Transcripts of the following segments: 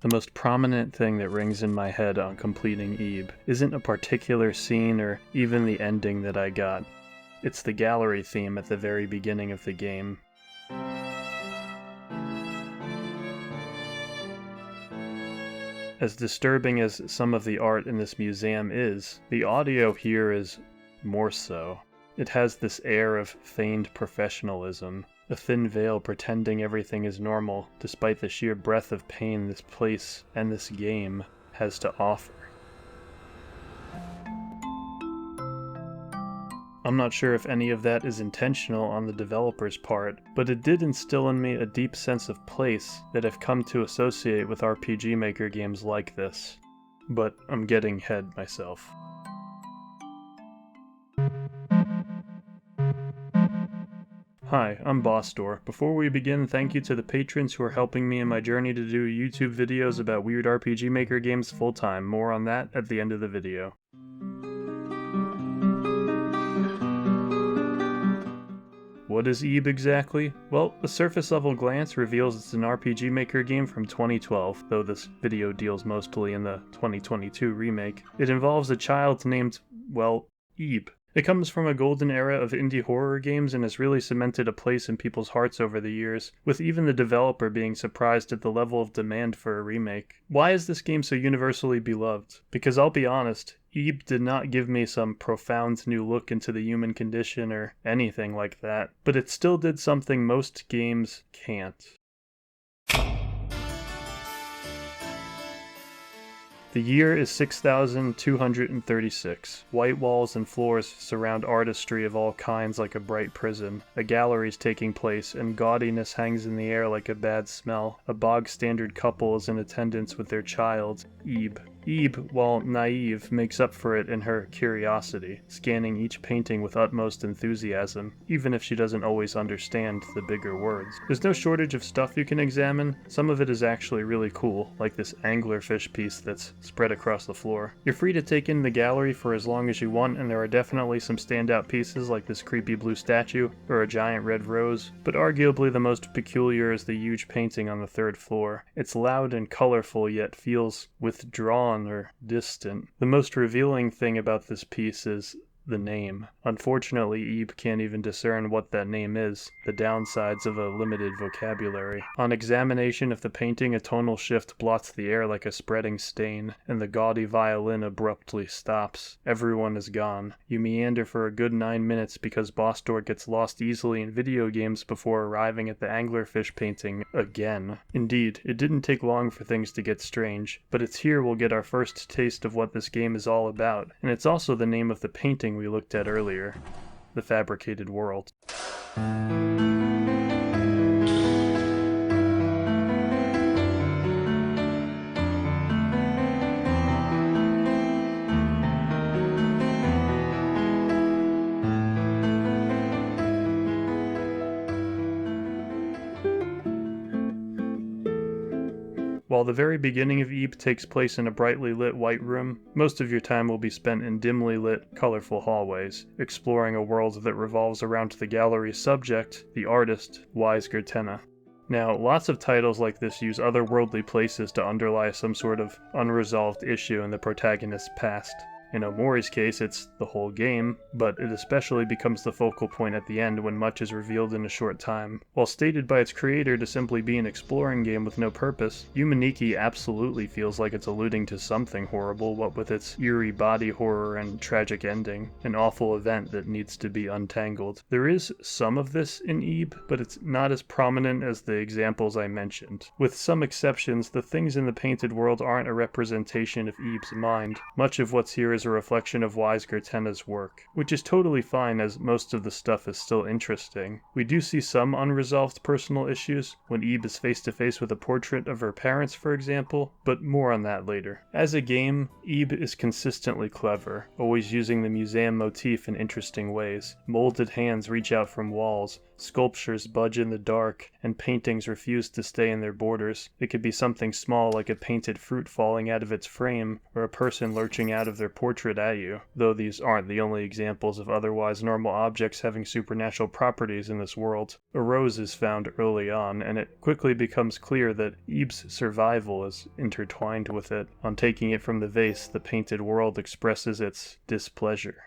The most prominent thing that rings in my head on completing Ebe isn't a particular scene or even the ending that I got. It's the gallery theme at the very beginning of the game. As disturbing as some of the art in this museum is, the audio here is more so. It has this air of feigned professionalism, a thin veil pretending everything is normal, despite the sheer breadth of pain this place and this game has to offer. I'm not sure if any of that is intentional on the developer's part, but it did instill in me a deep sense of place that I've come to associate with RPG Maker games like this. But I'm getting ahead myself. Hi, I'm Bossdor. Before we begin, thank you to the patrons who are helping me in my journey to do YouTube videos about weird RPG Maker games full-time. More on that at the end of the video. What is Ebe exactly? Well, a surface-level glance reveals it's an RPG Maker game from 2012, though this video deals mostly in the 2022 remake. It involves a child named, well, Ebe. It comes from a golden era of indie horror games and has really cemented a place in people's hearts over the years, with even the developer being surprised at the level of demand for a remake. Why is this game so universally beloved? Because I'll be honest, Ebe did not give me some profound new look into the human condition or anything like that, but it still did something most games can't. The year is 6236. White walls and floors surround artistry of all kinds like a bright prison. A gallery's taking place, and gaudiness hangs in the air like a bad smell. A bog-standard couple is in attendance with their child, Ebe. Ebe, while naive, makes up for it in her curiosity, scanning each painting with utmost enthusiasm, even if she doesn't always understand the bigger words. There's no shortage of stuff you can examine. Some of it is actually really cool, like this anglerfish piece that's spread across the floor. You're free to take in the gallery for as long as you want, and there are definitely some standout pieces like this creepy blue statue or a giant red rose, but arguably the most peculiar is the huge painting on the third floor. It's loud and colorful, yet feels withdrawn or distant. The most revealing thing about this piece is the name. Unfortunately, Ebe can't even discern what that name is, the downsides of a limited vocabulary. On examination of the painting, a tonal shift blots the air like a spreading stain, and the gaudy violin abruptly stops. Everyone is gone. You meander for a good 9 minutes because Bossdor gets lost easily in video games before arriving at the anglerfish painting again. Indeed, it didn't take long for things to get strange, but it's here we'll get our first taste of what this game is all about, and it's also the name of the painting we looked at earlier, The Fabricated World. While the very beginning of Ebe takes place in a brightly lit white room, most of your time will be spent in dimly lit, colorful hallways, exploring a world that revolves around the gallery's subject, the artist, Garry. Now, lots of titles like this use otherworldly places to underlie some sort of unresolved issue in the protagonist's past. In Omori's case, it's the whole game, but it especially becomes the focal point at the end when much is revealed in a short time. While stated by its creator to simply be an exploring game with no purpose, Yumaniki absolutely feels like it's alluding to something horrible, what with its eerie body horror and tragic ending, an awful event that needs to be untangled. There is some of this in Ebe, but it's not as prominent as the examples I mentioned. With some exceptions, the things in the painted world aren't a representation of Ebe's mind. Much of what's here is a reflection of Garry's work, which is totally fine as most of the stuff is still interesting. We do see some unresolved personal issues, when Ebe is face to face with a portrait of her parents, for example, but more on that later. As a game, Ebe is consistently clever, always using the museum motif in interesting ways. Molded hands reach out from walls, sculptures budge in the dark, and paintings refuse to stay in their borders. It could be something small like a painted fruit falling out of its frame, or a person lurching out of their portrait portrait at you, though these aren't the only examples of otherwise normal objects having supernatural properties in this world. A rose is found early on, and it quickly becomes clear that Ebe's survival is intertwined with it. On taking it from the vase, the painted world expresses its displeasure.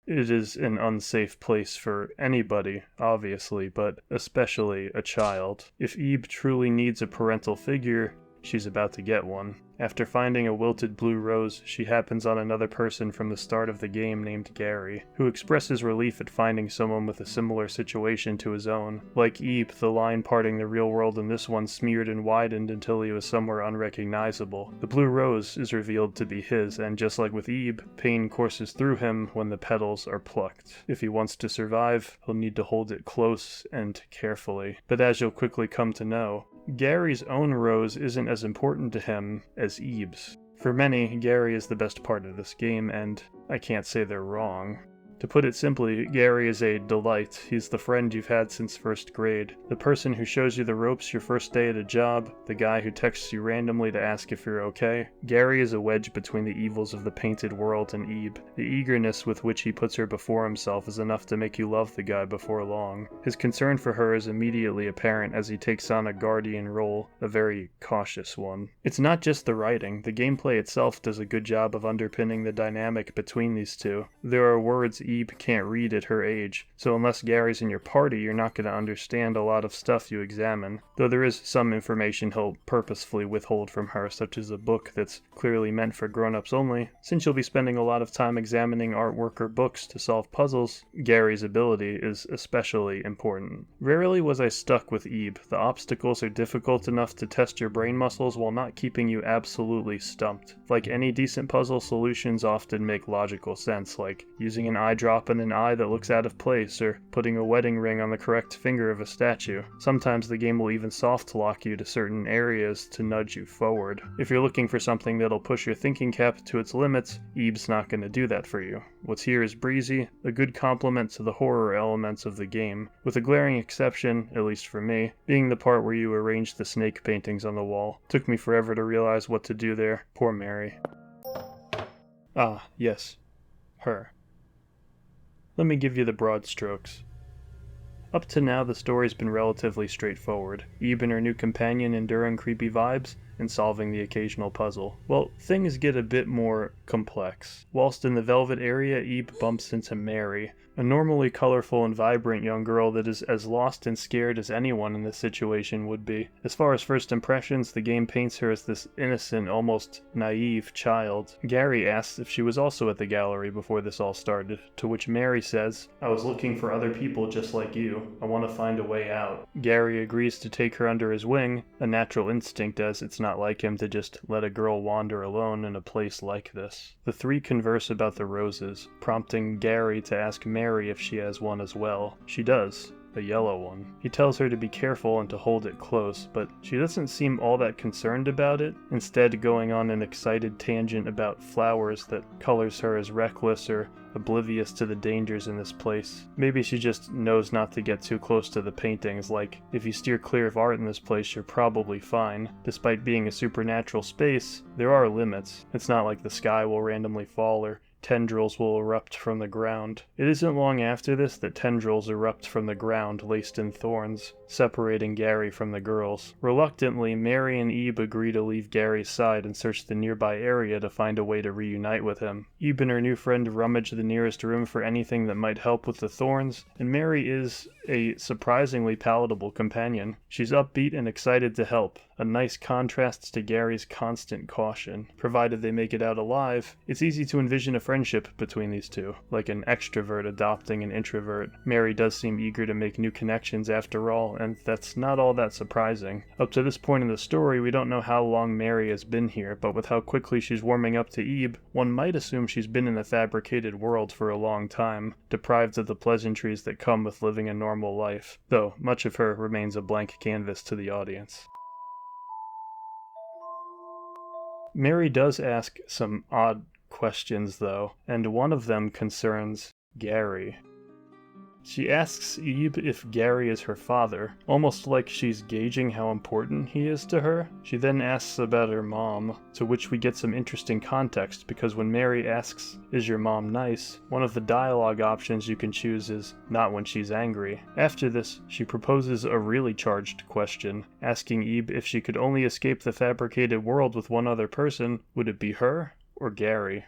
It is an unsafe place for anybody, obviously, but especially a child. If Ebe truly needs a parental figure, she's about to get one. After finding a wilted blue rose, she happens on another person from the start of the game named Garry, who expresses relief at finding someone with a similar situation to his own. Like Ebe, the line parting the real world in this one smeared and widened until he was somewhere unrecognizable. The blue rose is revealed to be his, and just like with Ebe, pain courses through him when the petals are plucked. If he wants to survive, he'll need to hold it close and carefully. But as you'll quickly come to know, Garry's own rose isn't as important to him as Ebe's. For many, Garry is the best part of this game, and I can't say they're wrong. To put it simply, Garry is a delight. He's the friend you've had since first grade, the person who shows you the ropes your first day at a job, the guy who texts you randomly to ask if you're okay. Garry is a wedge between the evils of the painted world and Ebe. The eagerness with which he puts her before himself is enough to make you love the guy before long. His concern for her is immediately apparent as he takes on a guardian role, a very cautious one. It's not just the writing, the gameplay itself does a good job of underpinning the dynamic between these two. There are words Ebe can't read at her age, so unless Garry's in your party, you're not going to understand a lot of stuff you examine, though there is some information he'll purposefully withhold from her, such as a book that's clearly meant for grown-ups only. Since you'll be spending a lot of time examining artwork or books to solve puzzles, Garry's ability is especially important. Rarely was I stuck with Ebe. The obstacles are difficult enough to test your brain muscles while not keeping you absolutely stumped. Like any decent puzzle, solutions often make logical sense, like using an eye drop in an eye that looks out of place, or putting a wedding ring on the correct finger of a statue. Sometimes the game will even soft lock you to certain areas to nudge you forward. If you're looking for something that'll push your thinking cap to its limits, Ebe's not going to do that for you. What's here is breezy, a good complement to the horror elements of the game, with a glaring exception, at least for me, being the part where you arrange the snake paintings on the wall. Took me forever to realize what to do there. Poor Mary. Ah, yes. Her. Let me give you the broad strokes. Up to now, the story's been relatively straightforward. Ebe and her new companion enduring creepy vibes, and solving the occasional puzzle. Well, things get a bit more complex. Whilst in the Velvet area, Ebe bumps into Mary, a normally colorful and vibrant young girl that is as lost and scared as anyone in this situation would be. As far as first impressions, the game paints her as this innocent, almost naive child. Garry asks if she was also at the gallery before this all started, to which Mary says, "I was looking for other people just like you. I want to find a way out." Garry agrees to take her under his wing, a natural instinct as it's not like him to just let a girl wander alone in a place like this. The three converse about the roses, prompting Garry to ask Mary if she has one as well. She does. A yellow one. He tells her to be careful and to hold it close, but she doesn't seem all that concerned about it, instead going on an excited tangent about flowers that colors her as reckless or oblivious to the dangers in this place. Maybe she just knows not to get too close to the paintings, like, if you steer clear of art in this place, you're probably fine. Despite being a supernatural space, there are limits. It's not like the sky will randomly fall or tendrils will erupt from the ground. It isn't long after this that tendrils erupt from the ground laced in thorns, separating Garry from the girls. Reluctantly, Mary and Ebe agree to leave Garry's side and search the nearby area to find a way to reunite with him. Ebe and her new friend rummage the nearest room for anything that might help with the thorns, and Mary is a surprisingly palatable companion. She's upbeat and excited to help, a nice contrast to Garry's constant caution. Provided they make it out alive, it's easy to envision a friendship between these two, like an extrovert adopting an introvert. Mary does seem eager to make new connections after all, and that's not all that surprising. Up to this point in the story, we don't know how long Mary has been here, but with how quickly she's warming up to Ebe, one might assume she's been in the fabricated world for a long time, deprived of the pleasantries that come with living a normal life, though much of her remains a blank canvas to the audience. Mary does ask some odd questions, though, and one of them concerns Garry. She asks Ebe if Garry is her father, almost like she's gauging how important he is to her. She then asks about her mom, to which we get some interesting context, because when Mary asks, "Is your mom nice?" one of the dialogue options you can choose is, "Not when she's angry." After this, she proposes a really charged question, asking Ebe if she could only escape the fabricated world with one other person, would it be her or Garry?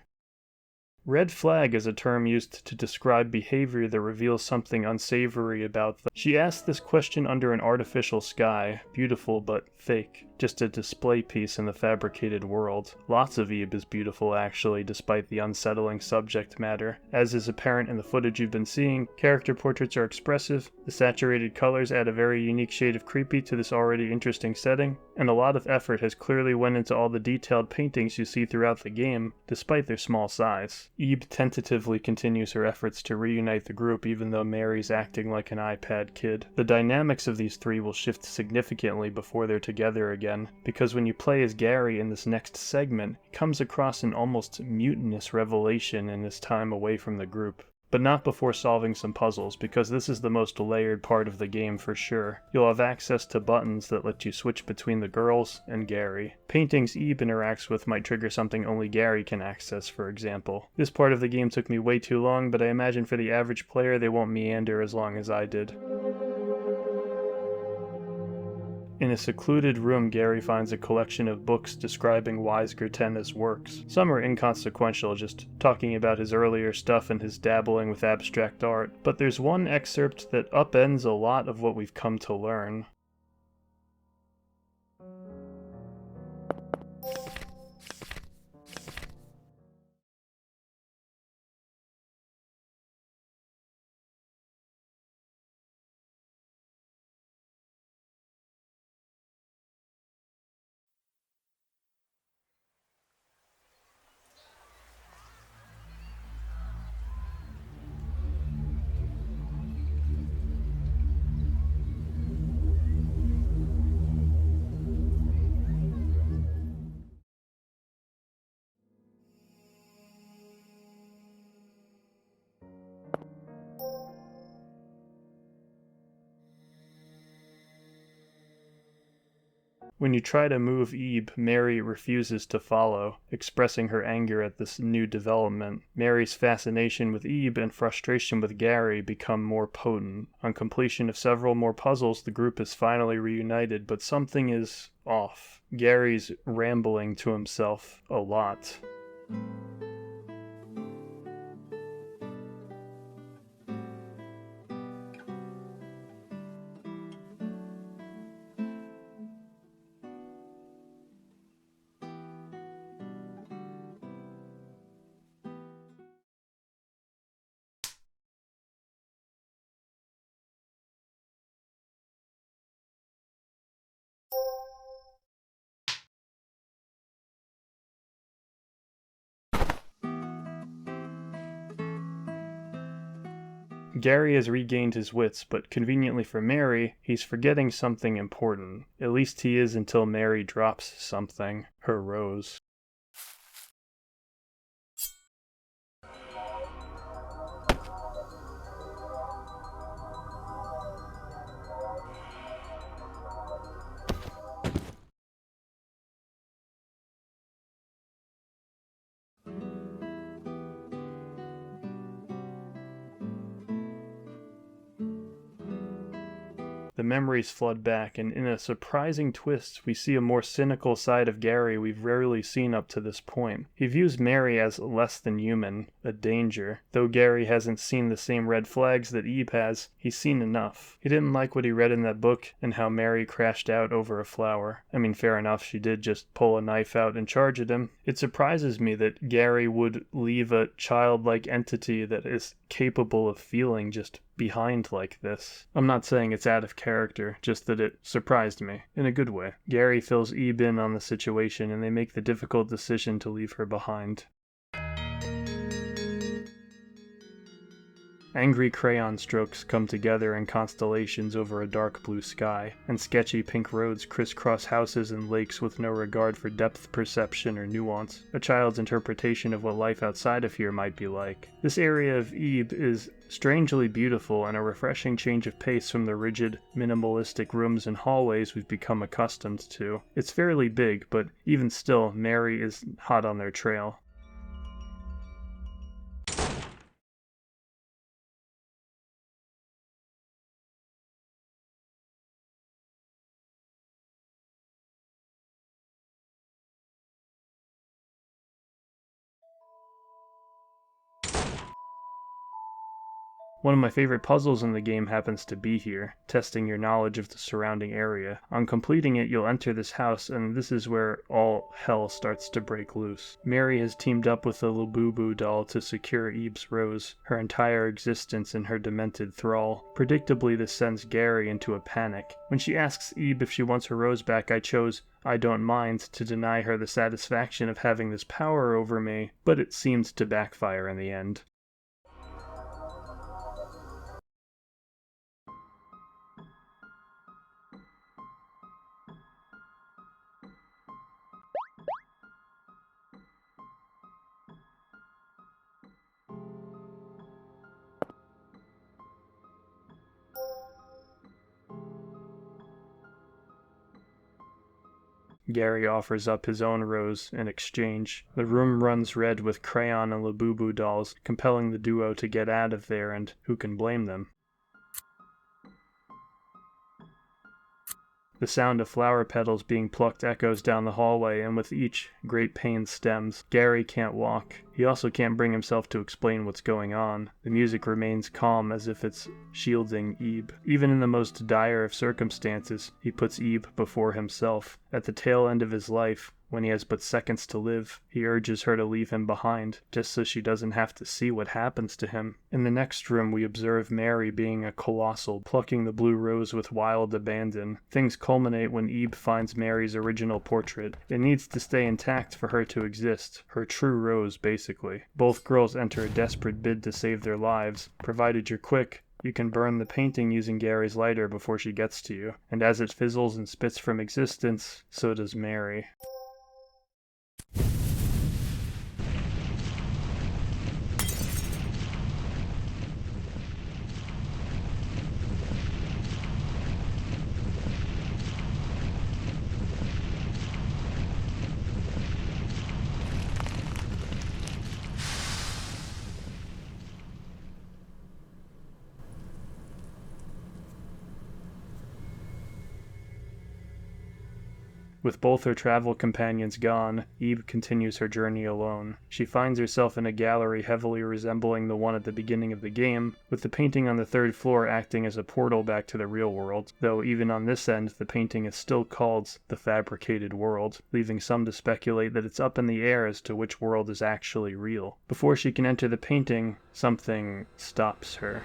Red flag is a term used to describe behavior that reveals something unsavory about them. She asked this question under an artificial sky, beautiful but fake, just a display piece in the fabricated world. Lots of Ebe is beautiful actually, despite the unsettling subject matter. As is apparent in the footage you've been seeing, character portraits are expressive, the saturated colors add a very unique shade of creepy to this already interesting setting, and a lot of effort has clearly went into all the detailed paintings you see throughout the game, despite their small size. Ebe tentatively continues her efforts to reunite the group even though Mary's acting like an iPad kid. The dynamics of these three will shift significantly before they're together again, because when you play as Garry in this next segment, he comes across an almost mutinous revelation in his time away from the group. But not before solving some puzzles, because this is the most layered part of the game for sure. You'll have access to buttons that let you switch between the girls and Garry. Paintings Ebe interacts with might trigger something only Garry can access, for example. This part of the game took me way too long, but I imagine for the average player they won't meander as long as I did. In a secluded room, Garry finds a collection of books describing Wise-Gertenna's works. Some are inconsequential, just talking about his earlier stuff and his dabbling with abstract art, but there's one excerpt that upends a lot of what we've come to learn. When you try to move Ebe, Mary refuses to follow, expressing her anger at this new development. Mary's fascination with Ebe and frustration with Garry become more potent. On completion of several more puzzles, the group is finally reunited, but something is off. Gary's rambling to himself a lot. Garry has regained his wits, but conveniently for Mary, he's forgetting something important. At least he is until Mary drops something. Her rose. The memories flood back, and in a surprising twist, we see a more cynical side of Garry we've rarely seen up to this point. He views Mary as less than human, a danger. Though Garry hasn't seen the same red flags that Ebe has, he's seen enough. He didn't like what he read in that book and how Mary crashed out over a flower. I mean, fair enough, she did just pull a knife out and charge at him. It surprises me that Garry would leave a childlike entity that is capable of feeling just behind like this. I'm not saying it's out of character, just that it surprised me, in a good way. Garry fills Ebe in on the situation, and they make the difficult decision to leave her behind. Angry crayon strokes come together in constellations over a dark blue sky, and sketchy pink roads crisscross houses and lakes with no regard for depth perception or nuance, a child's interpretation of what life outside of here might be like. This area of Ib is strangely beautiful and a refreshing change of pace from the rigid, minimalistic rooms and hallways we've become accustomed to. It's fairly big, but even still, Mary is hot on their trail. One of my favorite puzzles in the game happens to be here, testing your knowledge of the surrounding area. On completing it, you'll enter this house, and this is where all hell starts to break loose. Mary has teamed up with the Labubu doll to secure Eve's rose, her entire existence in her demented thrall. Predictably, this sends Garry into a panic. When she asks Eve if she wants her rose back, I chose "I don't mind" to deny her the satisfaction of having this power over me, but it seemed to backfire in the end. Garry offers up his own rose in exchange. The room runs red with crayon and Labubu dolls, compelling the duo to get out of there, and who can blame them? The sound of flower petals being plucked echoes down the hallway, and with each, great pain stems. Garry can't walk. He also can't bring himself to explain what's going on. The music remains calm as if it's shielding Ebe. Even in the most dire of circumstances, he puts Ebe before himself. At the tail end of his life, when he has but seconds to live, he urges her to leave him behind, just so she doesn't have to see what happens to him. In the next room, we observe Mary being a colossal, plucking the blue rose with wild abandon. Things culminate when Ebe finds Mary's original portrait. It needs to stay intact for her to exist, her true rose, basically. Both girls enter a desperate bid to save their lives. Provided you're quick, you can burn the painting using Garry's lighter before she gets to you, and as it fizzles and spits from existence, so does Mary. With both her travel companions gone, Ebe continues her journey alone. She finds herself in a gallery heavily resembling the one at the beginning of the game, with the painting on the third floor acting as a portal back to the real world, though even on this end the painting is still called the fabricated world, leaving some to speculate that it's up in the air as to which world is actually real. Before she can enter the painting, something stops her.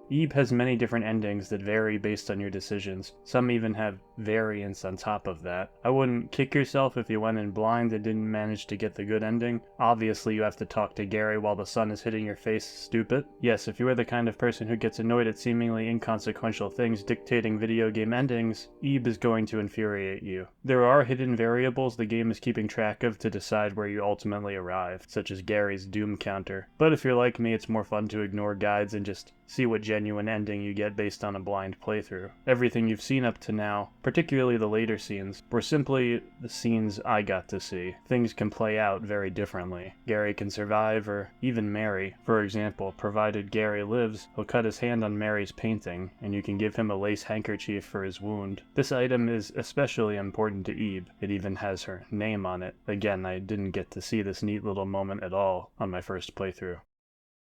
Ebe has many different endings that vary based on your decisions. Some even have variants on top of that. I wouldn't kick yourself if you went in blind and didn't manage to get the good ending. Obviously you have to talk to Garry while the sun is hitting your face, stupid. Yes, if you are the kind of person who gets annoyed at seemingly inconsequential things dictating video game endings, Ebe is going to infuriate you. There are hidden variables the game is keeping track of to decide where you ultimately arrive, such as Garry's doom counter. But if you're like me, it's more fun to ignore guides and just see what genuine ending you get based on a blind playthrough. Everything you've seen up to now, particularly the later scenes, were simply the scenes I got to see. Things can play out very differently. Garry can survive, or even Mary. For example, provided Garry lives, he'll cut his hand on Mary's painting, and you can give him a lace handkerchief for his wound. This item is especially important to Ebe. It even has her name on it. Again, I didn't get to see this neat little moment at all on my first playthrough.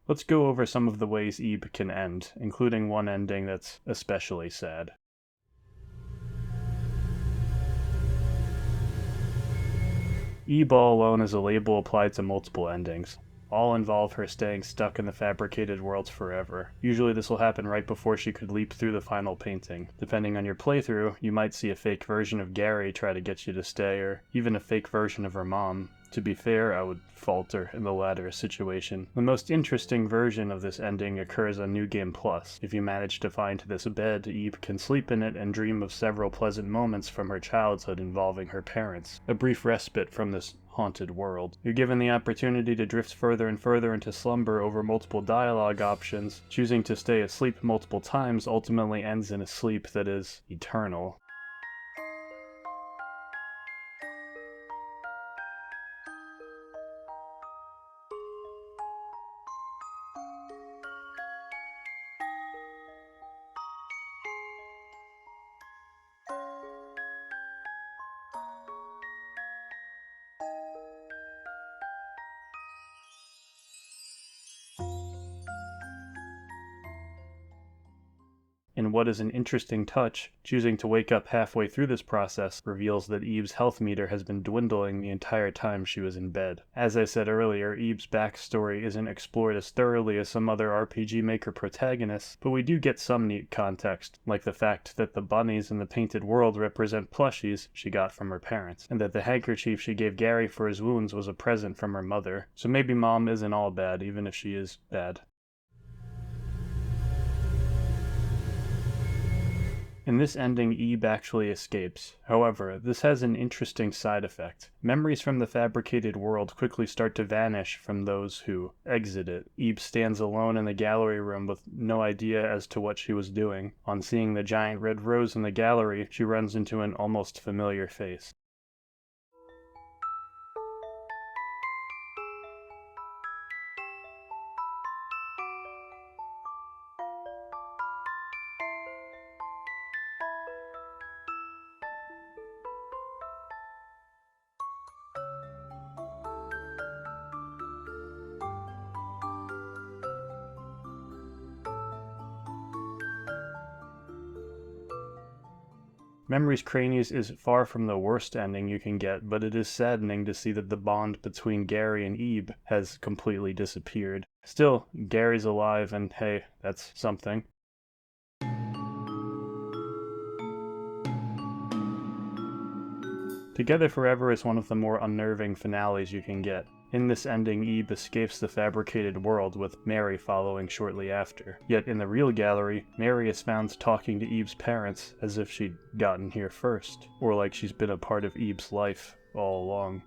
Let's go over some of the ways Ebe can end, including one ending that's especially sad. Ebe all alone is a label applied to multiple endings. all involve her staying stuck in the fabricated worlds forever. Usually this will happen right before she could leap through the final painting. Depending on your playthrough, you might see a fake version of Garry try to get you to stay, or even a fake version of her mom. To be fair, I would falter in the latter situation. The most interesting version of this ending occurs on New Game Plus. If you manage to find this bed, Eve can sleep in it and dream of several pleasant moments from her childhood involving her parents. A brief respite from this haunted world. You're given the opportunity to drift further and further into slumber over multiple dialogue options. Choosing to stay asleep multiple times ultimately ends in a sleep that is eternal. In what is an interesting touch, choosing to wake up halfway through this process reveals that Eve's health meter has been dwindling the entire time she was in bed. As I said earlier, Eve's backstory isn't explored as thoroughly as some other RPG Maker protagonists, but we do get some neat context, like the fact that the bunnies in the painted world represent plushies she got from her parents, and that the handkerchief she gave Garry for his wounds was a present from her mother. So maybe Mom isn't all bad, even if she is bad. In this ending, Ebe actually escapes. However, this has an interesting side effect. Memories from the fabricated world quickly start to vanish from those who exit it. Ebe stands alone in the gallery room with no idea as to what she was doing. On seeing the giant red rose in the gallery, she runs into an almost familiar face. Memories Cranies is far from the worst ending you can get, but it is saddening to see that the bond between Garry and Ebe has completely disappeared. Still, Gary's alive, and hey, that's something. Together Forever is one of the more unnerving finales you can get. In this ending, Ebe escapes the fabricated world, with Mary following shortly after. Yet in the real gallery, Mary is found talking to Ebe's parents as if she'd gotten here first, or like she's been a part of Ebe's life all along.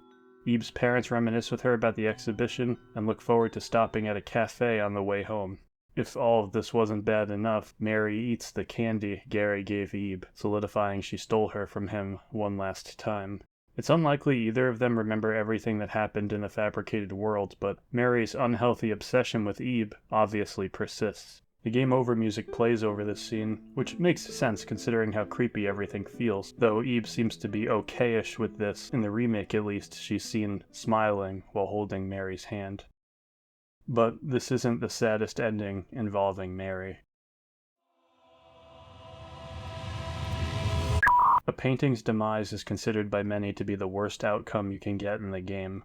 Ebe's parents reminisce with her about the exhibition and look forward to stopping at a cafe on the way home. If all of this wasn't bad enough, Mary eats the candy Garry gave Ebe, solidifying she stole her from him one last time. It's unlikely either of them remember everything that happened in the fabricated world, but Mary's unhealthy obsession with Ebe obviously persists. The game over music plays over this scene, which makes sense considering how creepy everything feels, though Ebe seems to be okay-ish with this. In the remake at least, she's seen smiling while holding Mary's hand. But this isn't the saddest ending involving Mary. A painting's demise is considered by many to be the worst outcome you can get in the game.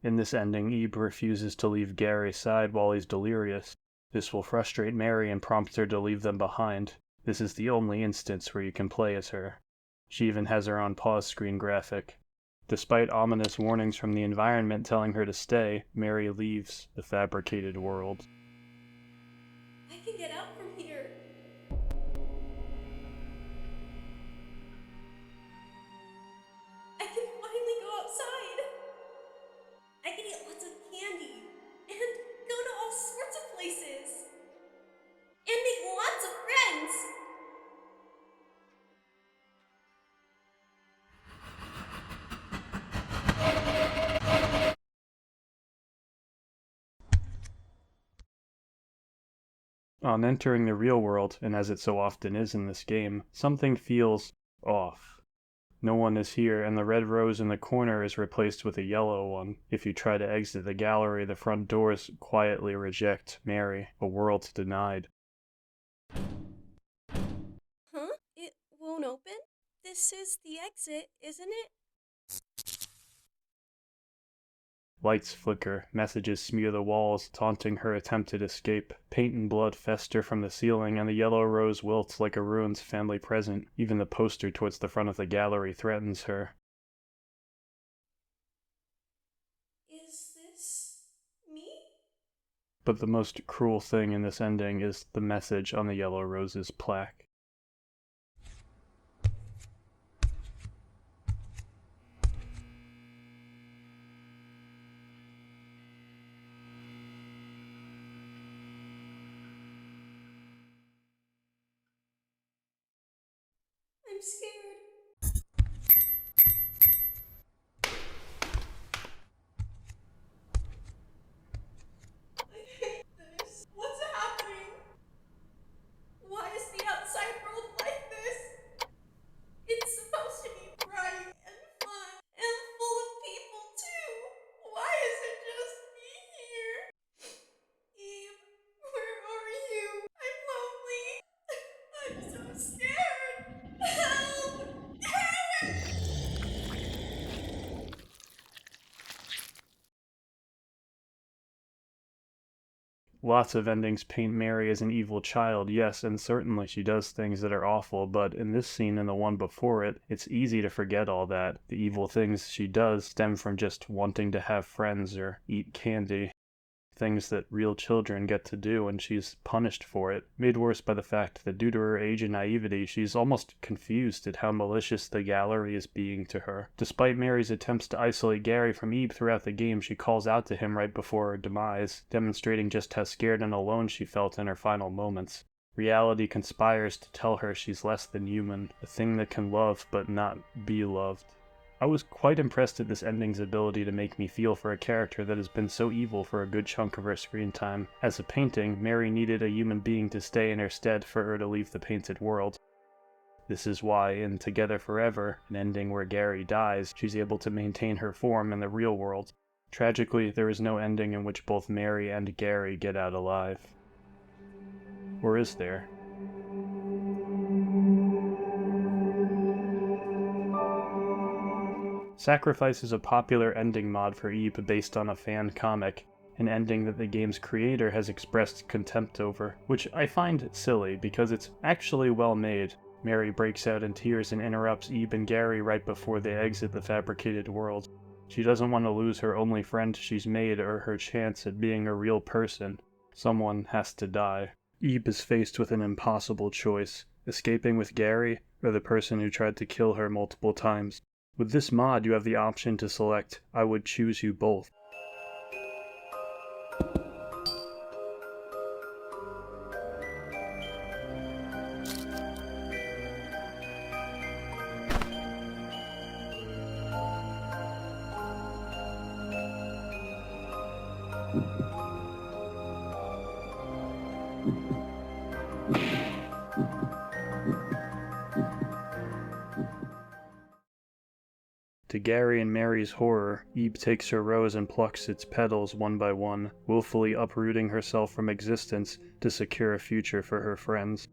In this ending, Ebe refuses to leave Garry's side while he's delirious. This will frustrate Mary and prompt her to leave them behind. This is the only instance where you can play as her. She even has her own pause screen graphic. Despite ominous warnings from the environment telling her to stay, Mary leaves the fabricated world. I can get out from here. I can finally go outside. I can eat lots of candy and go to all sorts of places and make lots of friends. On entering the real world, and as it so often is in this game, something feels off. No one is here, and the red rose in the corner is replaced with a yellow one. If you try to exit the gallery, the front doors quietly reject Mary, a world denied. Huh? It won't open? This is the exit, isn't it? Lights flicker, messages smear the walls, taunting her attempted escape. Paint and blood fester from the ceiling, and the yellow rose wilts like a ruined family present. Even the poster towards the front of the gallery threatens her. Is this me? But the most cruel thing in this ending is the message on the yellow rose's plaque. I'm scared. I hate this. What's happening? Why is the outside world like this? It's supposed to be bright and fun and full of people too. Why is it just me here? Eve, where are you? I'm lonely. I'm so scared. Help! Lots of endings paint Mary as an evil child, yes, and certainly she does things that are awful, but in this scene and the one before it, it's easy to forget all that. The evil things she does stem from just wanting to have friends or eat candy. Things that real children get to do, and she's punished for it, made worse by the fact that due to her age and naivety, she's almost confused at how malicious the gallery is being to her. Despite Mary's attempts to isolate Garry from Eve throughout the game, she calls out to him right before her demise, demonstrating just how scared and alone she felt in her final moments. Reality conspires to tell her she's less than human, a thing that can love but not be loved. I was quite impressed at this ending's ability to make me feel for a character that has been so evil for a good chunk of her screen time. As a painting, Mary needed a human being to stay in her stead for her to leave the painted world. This is why, in Together Forever, an ending where Garry dies, she's able to maintain her form in the real world. Tragically, there is no ending in which both Mary and Garry get out alive. Or is there? Sacrifice is a popular ending mod for Eve based on a fan comic, an ending that the game's creator has expressed contempt over, which I find silly because it's actually well made. Mary breaks out in tears and interrupts Eve and Garry right before they exit the fabricated world. She doesn't want to lose her only friend she's made or her chance at being a real person. Someone has to die. Eve is faced with an impossible choice, escaping with Garry or the person who tried to kill her multiple times. With this mod, you have the option to select I would choose you both. To Garry and Mary's horror, Eve takes her rose and plucks its petals one by one, willfully uprooting herself from existence to secure a future for her friends.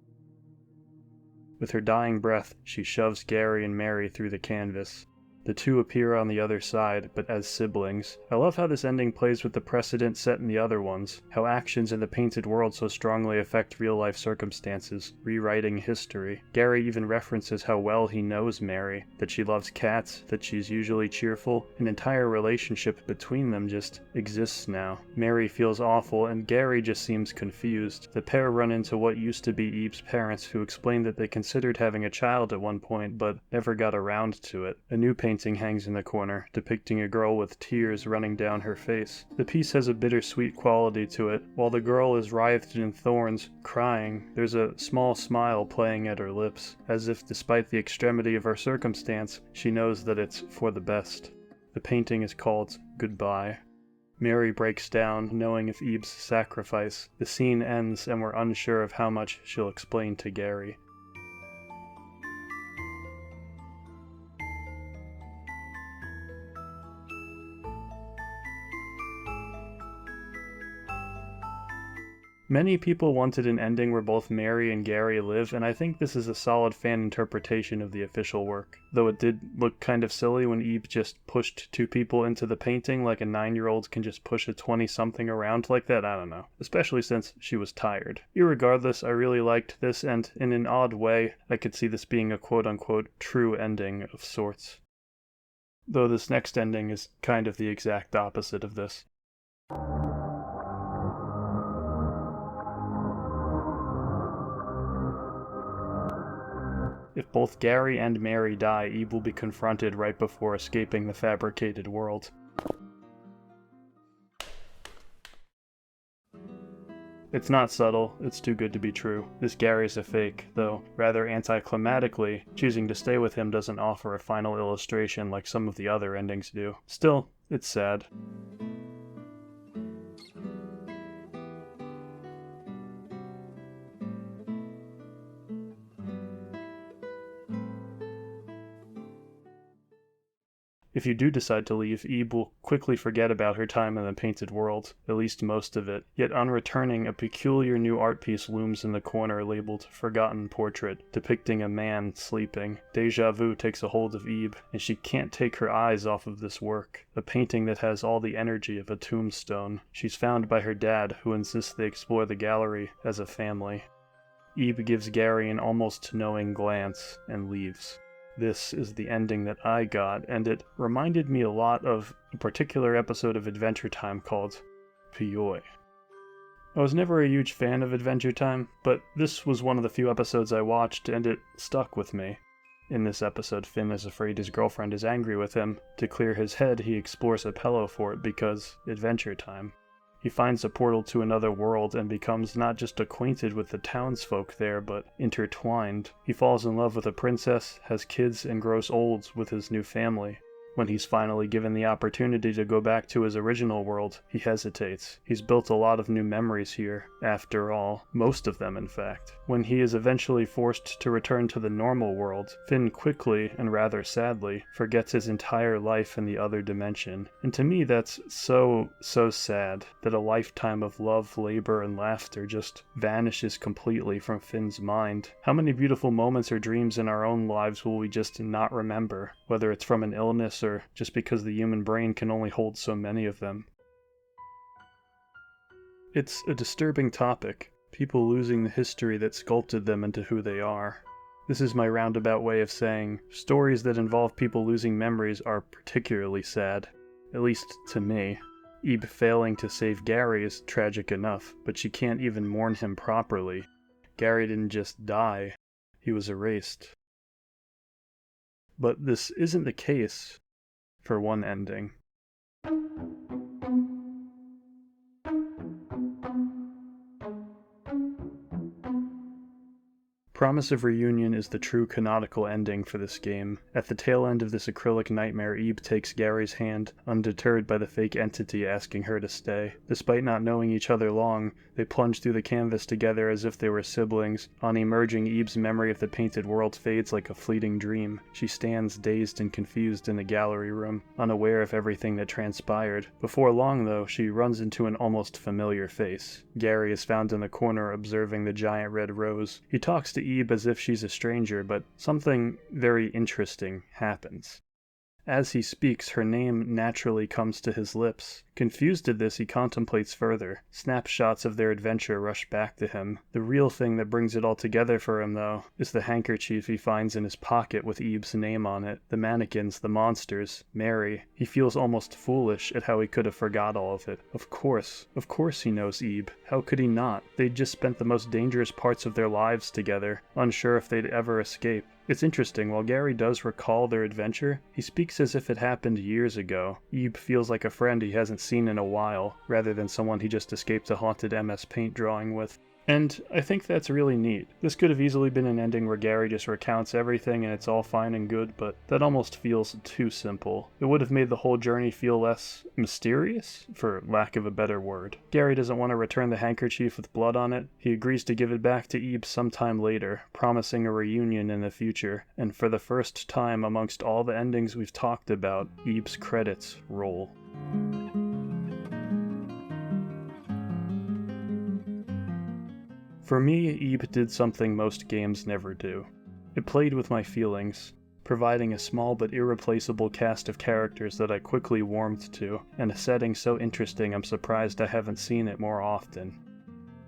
With her dying breath, she shoves Garry and Mary through the canvas. The two appear on the other side, but as siblings. I love how this ending plays with the precedent set in the other ones, how actions in the painted world so strongly affect real-life circumstances, rewriting history. Garry even references how well he knows Mary, that she loves cats, that she's usually cheerful. An entire relationship between them just exists now. Mary feels awful, and Garry just seems confused. The pair run into what used to be Eve's parents, who explain that they considered having a child at one point, but never got around to it. A new painting hangs in the corner, depicting a girl with tears running down her face. The piece has a bittersweet quality to it. While the girl is writhed in thorns, crying, there's a small smile playing at her lips, as if despite the extremity of her circumstance, she knows that it's for the best. The painting is called Goodbye. Mary breaks down, knowing of Eve's sacrifice. The scene ends, and we're unsure of how much she'll explain to Garry. Many people wanted an ending where both Mary and Garry live, and I think this is a solid fan interpretation of the official work. Though it did look kind of silly when Eve just pushed two people into the painting like a 9-year-old can just push a 20-something around like that, I don't know. Especially since she was tired. Irregardless, I really liked this, and in an odd way, I could see this being a quote-unquote true ending of sorts. Though this next ending is kind of the exact opposite of this. If both Garry and Mary die, Eve will be confronted right before escaping the fabricated world. It's not subtle, it's too good to be true. This Garry's a fake, though rather anticlimactically, choosing to stay with him doesn't offer a final illustration like some of the other endings do. Still, it's sad. If you do decide to leave, Eve will quickly forget about her time in the painted world, at least most of it. Yet on returning, a peculiar new art piece looms in the corner labeled Forgotten Portrait, depicting a man sleeping. Deja vu takes a hold of Eve, and she can't take her eyes off of this work, a painting that has all the energy of a tombstone. She's found by her dad, who insists they explore the gallery as a family. Eve gives Garry an almost knowing glance and leaves. This is the ending that I got, and it reminded me a lot of a particular episode of Adventure Time called Piyoi. I was never a huge fan of Adventure Time, but this was one of the few episodes I watched, and it stuck with me. In this episode, Finn is afraid his girlfriend is angry with him. To clear his head, he explores a pillow fort because Adventure Time. He finds a portal to another world and becomes not just acquainted with the townsfolk there, but intertwined. He falls in love with a princess, has kids, and grows old with his new family. When he's finally given the opportunity to go back to his original world, he hesitates. He's built a lot of new memories here, after all. Most of them, in fact. When he is eventually forced to return to the normal world, Finn quickly, and rather sadly, forgets his entire life in the other dimension. And to me that's so sad, that a lifetime of love, labor, and laughter just vanishes completely from Finn's mind. How many beautiful moments or dreams in our own lives will we just not remember, whether it's from an illness or just because the human brain can only hold so many of them? It's a disturbing topic, people losing the history that sculpted them into who they are. This is my roundabout way of saying, stories that involve people losing memories are particularly sad, at least to me. Eve failing to save Garry is tragic enough, but she can't even mourn him properly. Garry didn't just die, he was erased. But this isn't the case for one ending. Promise of Reunion is the true canonical ending for this game. At the tail end of this acrylic nightmare, Eve takes Garry's hand, undeterred by the fake entity asking her to stay. Despite not knowing each other long, they plunge through the canvas together as if they were siblings. On emerging, Eve's memory of the painted world fades like a fleeting dream. She stands dazed and confused in the gallery room, unaware of everything that transpired. Before long, though, she runs into an almost familiar face. Garry is found in the corner observing the giant red rose. He talks to Eve as if she's a stranger, but something very interesting happens. As he speaks, her name naturally comes to his lips. Confused at this, he contemplates further. Snapshots of their adventure rush back to him. The real thing that brings it all together for him, though, is the handkerchief he finds in his pocket with Eve's name on it. The mannequins, the monsters, Mary. He feels almost foolish at how he could have forgot all of it. Of course he knows Eve. How could he not? They'd just spent the most dangerous parts of their lives together, unsure if they'd ever escape. It's interesting, while Garry does recall their adventure, he speaks as if it happened years ago. Eve feels like a friend he hasn't seen in a while, rather than someone he just escaped a haunted MS Paint drawing with. And I think that's really neat. This could have easily been an ending where Garry just recounts everything and it's all fine and good, but that almost feels too simple. It would have made the whole journey feel less mysterious, for lack of a better word. Garry doesn't want to return the handkerchief with blood on it. He agrees to give it back to Eve sometime later, promising a reunion in the future. And for the first time amongst all the endings we've talked about, Eve's credits roll. For me, Ebe did something most games never do. It played with my feelings, providing a small but irreplaceable cast of characters that I quickly warmed to, and a setting so interesting I'm surprised I haven't seen it more often.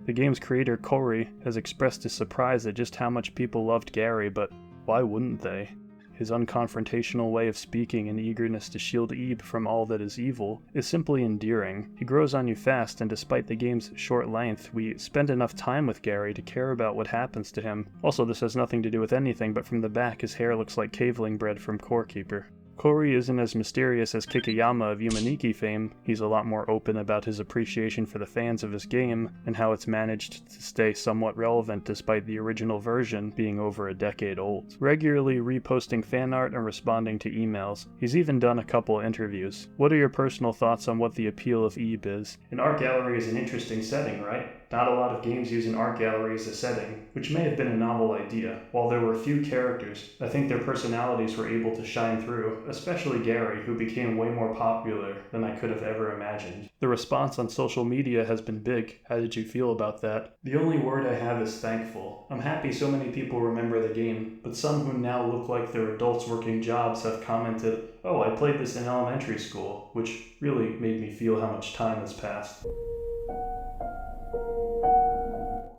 The game's creator, Kouri, has expressed his surprise at just how much people loved Garry, but why wouldn't they? His unconfrontational way of speaking and eagerness to shield Ebe from all that is evil is simply endearing. He grows on you fast, and despite the game's short length, we spend enough time with Garry to care about what happens to him. Also, this has nothing to do with anything, but from the back his hair looks like caveling bread from Core Keeper. Kouri isn't as mysterious as Kikiyama of Yumaniki fame. He's a lot more open about his appreciation for the fans of his game, and how it's managed to stay somewhat relevant despite the original version being over a decade old. Regularly reposting fan art and responding to emails. He's even done a couple interviews. What are your personal thoughts on what the appeal of Ebe is? An art gallery is an interesting setting, right? Not a lot of games use an art gallery as a setting, which may have been a novel idea. While there were few characters, I think their personalities were able to shine through, especially Garry, who became way more popular than I could have ever imagined. The response on social media has been big. How did you feel about that? The only word I have is thankful. I'm happy so many people remember the game, but some who now look like they're adults working jobs have commented, "Oh, I played this in elementary school," which really made me feel how much time has passed.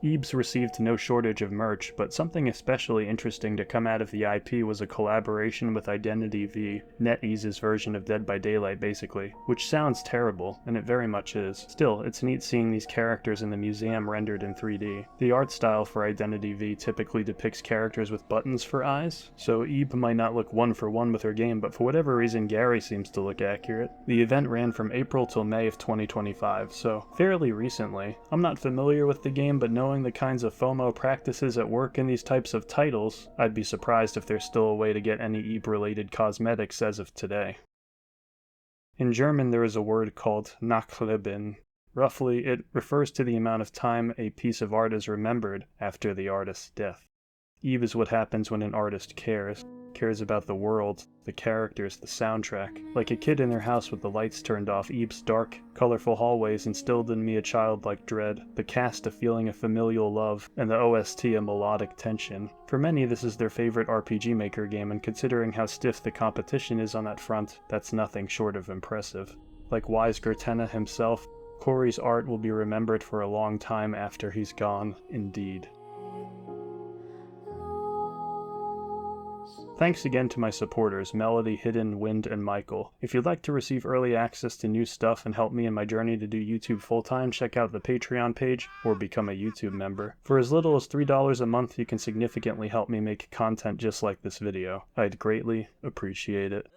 Ebe's received no shortage of merch, but something especially interesting to come out of the IP was a collaboration with Identity V, NetEase's version of Dead by Daylight basically, which sounds terrible, and it very much is. Still, it's neat seeing these characters in the museum rendered in 3D. The art style for Identity V typically depicts characters with buttons for eyes, so Ebe might not look one for one with her game, but for whatever reason Garry seems to look accurate. The event ran from April till May of 2025, so fairly recently. I'm not familiar with the game, but knowing the kinds of FOMO practices at work in these types of titles, I'd be surprised if there's still a way to get any Ebe-related cosmetics as of today. In German there is a word called Nachleben. Roughly, it refers to the amount of time a piece of art is remembered after the artist's death. Ebe is what happens when an artist cares about the world, the characters, the soundtrack. Like a kid in their house with the lights turned off, Ebe's dark, colorful hallways instilled in me a childlike dread, the cast a feeling of familial love, and the OST a melodic tension. For many, this is their favorite RPG Maker game, and considering how stiff the competition is on that front, that's nothing short of impressive. Like Wise Gertena himself, Kouri's art will be remembered for a long time after he's gone, indeed. Thanks again to my supporters, Melody, Hidden, Wind, and Michael. If you'd like to receive early access to new stuff and help me in my journey to do YouTube full-time, check out the Patreon page or become a YouTube member. For as little as $3 a month, you can significantly help me make content just like this video. I'd greatly appreciate it.